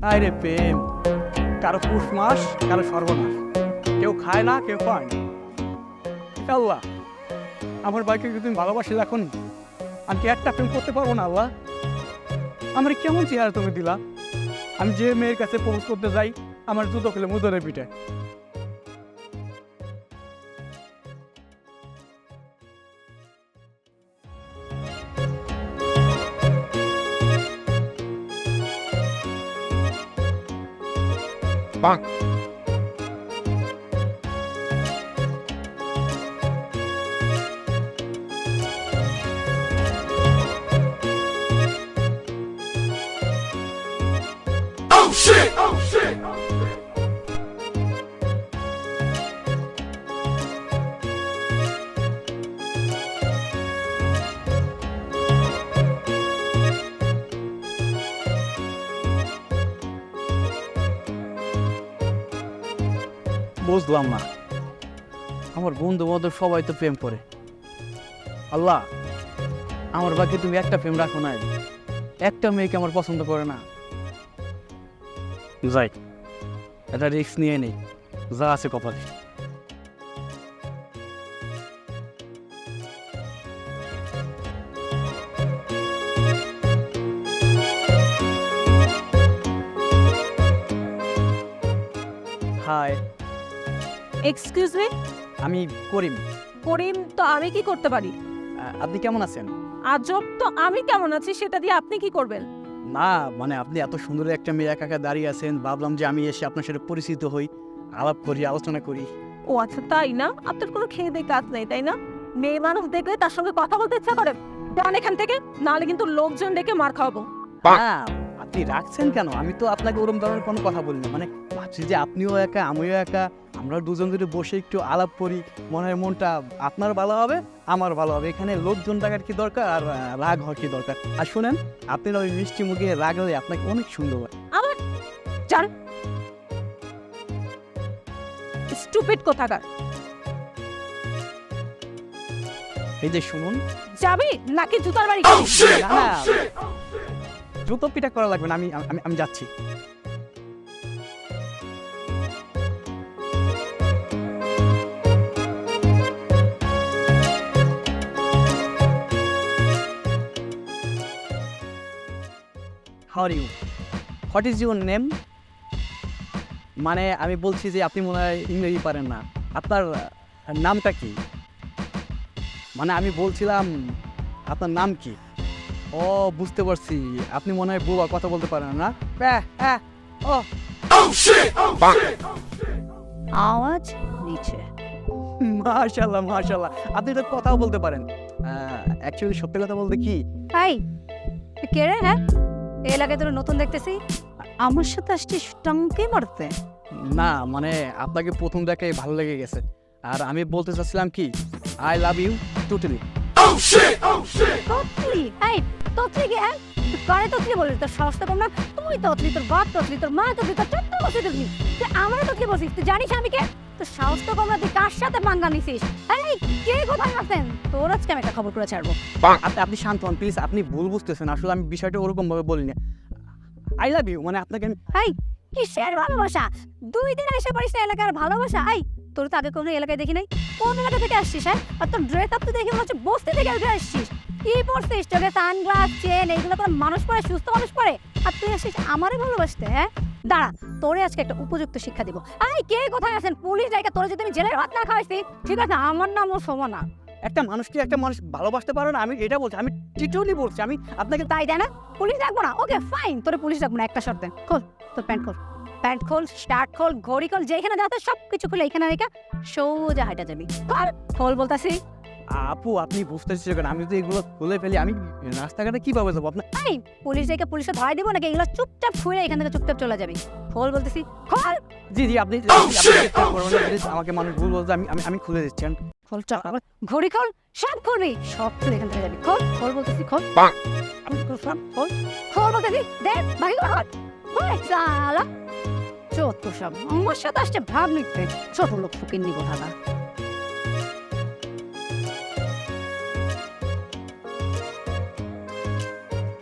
আরে প্রেম, কারো পুষ মাস, কারো সর্বনাশ। কেউ খায় না, কেউ পায় না। আল্লাহ, আমার ভাইকে যদি তুমি ভালোবাসি এখন, আমি কি একটা প্রেম করতে পারবো না? আল্লাহ, আমার কেমন চেহারা তুমি দিলা? আমি যে মেয়ের কাছে প্রপোজ করতে যাই, আমার জুতো খেলে মুদরে পিঠে। বুঝলাম না, আমার বন্ধু বান্ধব সবাই তো প্রেম করে। আল্লাহ, আমার বাকি তুমি একটা প্রেম রাখো নাই, একটা মেয়েকে আমার পছন্দ করে না। যাই, এটা রিস্ক নিয়ে নেই, যা আছে কপালে। হাই, এক্সকিউজ মি, আমি করিম। করিম তো আমি কি করতে পারি? আপনি কেমন আছেন? আজব তো, আমি কেমন আছি সেটা দিয়ে আপনি কি করবেন? না মানে আপনি এত সুন্দর একটা মেয়ে একা একা দাঁড়িয়ে আছেন, ভাবলাম যে আমি এসে আপনার সাথে পরিচিত হই, আলাপ করি, আলোচনা করি। ও আচ্ছা, তাই না? আপনার কোনো খেয়ে দিয়ে কাজ নেই তাই না? মেয়ে মানুষ দেখলে তার সঙ্গে কথা বলতে ইচ্ছা করে। যান এখান থেকে, নাহলে কিন্তু লোকজন ডেকে মার খাওয়াবো। হ্যাঁ, আপনি রাখছেন কেন? আমি তো আপনাকে ওরম ধরনের কোনো কথা বলিনি। মানে ভাবছি যে আপনিও একা, আমিও একা, আমরা দুজন যদি বসে একটু আলাপ করি, মনে হয় মনটা আপনার ভালো হবে, আমার ভালো হবে। এখানে লোকজন ডাকার কি দরকার, আর রাগ হওয়ার কি দরকার? আর শুনেন, আপনি ওই মিষ্টি মুখে রাগলে আপনাকে অনেক সুন্দর হয়। আমার যান, স্টুপিড কোথাকার। এই যে শুনুন, যাবি নাকি জুতার বাড়ি? না না, জুতো পিটা করা লাগবে না, আমি আমি আমি যাচ্ছি। How are you? What is your name? মানে আমি বলছি যে আপনি মনে হয় ইংরেজি পারেন না, আপনার নামটা কি? মানে আমি বলছিলাম আপনার নাম কি? ও বুঝতে পারছি, আপনি মনে হয় বুবা, কথা বলতে পারেন না। ও আওয়াজ নিচে। মাশাআল্লাহ মাশাআল্লাহ, আপনি তো কথাও বলতে পারেন। অ্যাকচুয়ালি সত্যি কথা বলতে কি, হাই, কে রে? হ্যাঁ, এই এলাকায় তোর নতুন দেখতেছি, আমার সাথে আসছিস টঙ্কি মারতে? না মানে আপনাকে প্রথম দেখায় ভালো লেগে গেছে, আর আমি বলতে চাচ্ছিলাম কি, আই লাভ ইউ টোটালি। ততলি, এই ততলি কি? হ্যাঁ, কারে ততলি বলিস? তোর সাহস তো কম না? তুই ততলি, তোর বাপ ততলি, তোর মা ততলি, তোর চারটা বসে ততলি, তুই আমার ততলি বলছিস? তুই জানিস আমি কে? তোর সাহস তো কম না? তুই কার সাথে পাঙ্গা নিছিস? এই কে কোথায় আছেন? তোর আজকে আমি একটা খবর করে ছাড়বো। আপনি শান্ত হন প্লিজ, আপনি ভুল বুঝতেছেন, আসলে আমি বিষয়টা ওরকম ভাবে বলিনি। আই লাভ ইউ মানে আপনাকে আমি, এই কিসের ভালোবাসা? 2 দিন এসে পারিস না এলাকার ভালোবাসা? এই তোর তো আগে কোনো এলাকায় দেখি নাই, কোন এলাকা থেকে আসছিস? হ্যাঁ, আর তোর ড্রেস আপ তো দেখে মনে হচ্ছে বস্তি থেকে উঠে আসছিস। কি পরছিস? চোখে সানগ্লাস, চেন, এইগুলো কোনো মানুষ পরে? সুস্থ মানুষ পরে? আর তুই আসছিস আমারে ভালোবাসতে? হ্যাঁ, দাঁড়া, তোরে আজকে একটা উপযুক্ত শিক্ষা দিব। এই কে কোথায় আছেন? পুলিশ ডাইকা তোরে যদি আমি জেলের ভাত না খাওয়াইছি, ঠিক আছে? আমার নামও সোমনা। একটা মানুষকে একটা মানুষ ভালোবাসতে পারে না, আমি এটা বলছি, আমি টিটলি বলছি, আমি আপনাকে। তাই দেয় না? পুলিশ ডাকবো না? ওকে ফাইন, তোরে পুলিশ ডাকবো না, একটা শর্তে। খোল তোর প্যান্ট, খোল প্যান্ট, খোল শার্ট, খোল ঘড়ি, খোল, যেখানে যাতে সব কিছু খুলে এখানে রেখা সোজা হাইটা যাবি। খোল খোল বলতাছি। আপু আপনি বুঝতেছি কেন, আমি যদি এগুলো খুলে ফেলি আমি রাস্তাঘাটে কিভাবে যাবো? আপনার এই পুলিশ ডেকে পুলিশে ধরাই দিব নাকি? এগুলো চুপচাপ খুলে এখান থেকে চুপচাপ চলে যাবি। খোল বলতেছি, খোল। জি জি, আপনি চেষ্টা করবেন না প্লিজ, আমাকে মানুষ ভুল বলতে, আমি আমি আমি খুলে দিচ্ছি। খোল চল, ঘড়ি খোল, সব খুলবি, সব খুলে এখান থেকে যাবি। খোল খোল বলতেছি, খোল খোল খোল বলতেছি, দেখ বাকি খোল। ওই শালা চোদ্দ সব আমার সাথে আসছে ভাব নিতে, ছোট লোক ফুকির নিবো দাদা।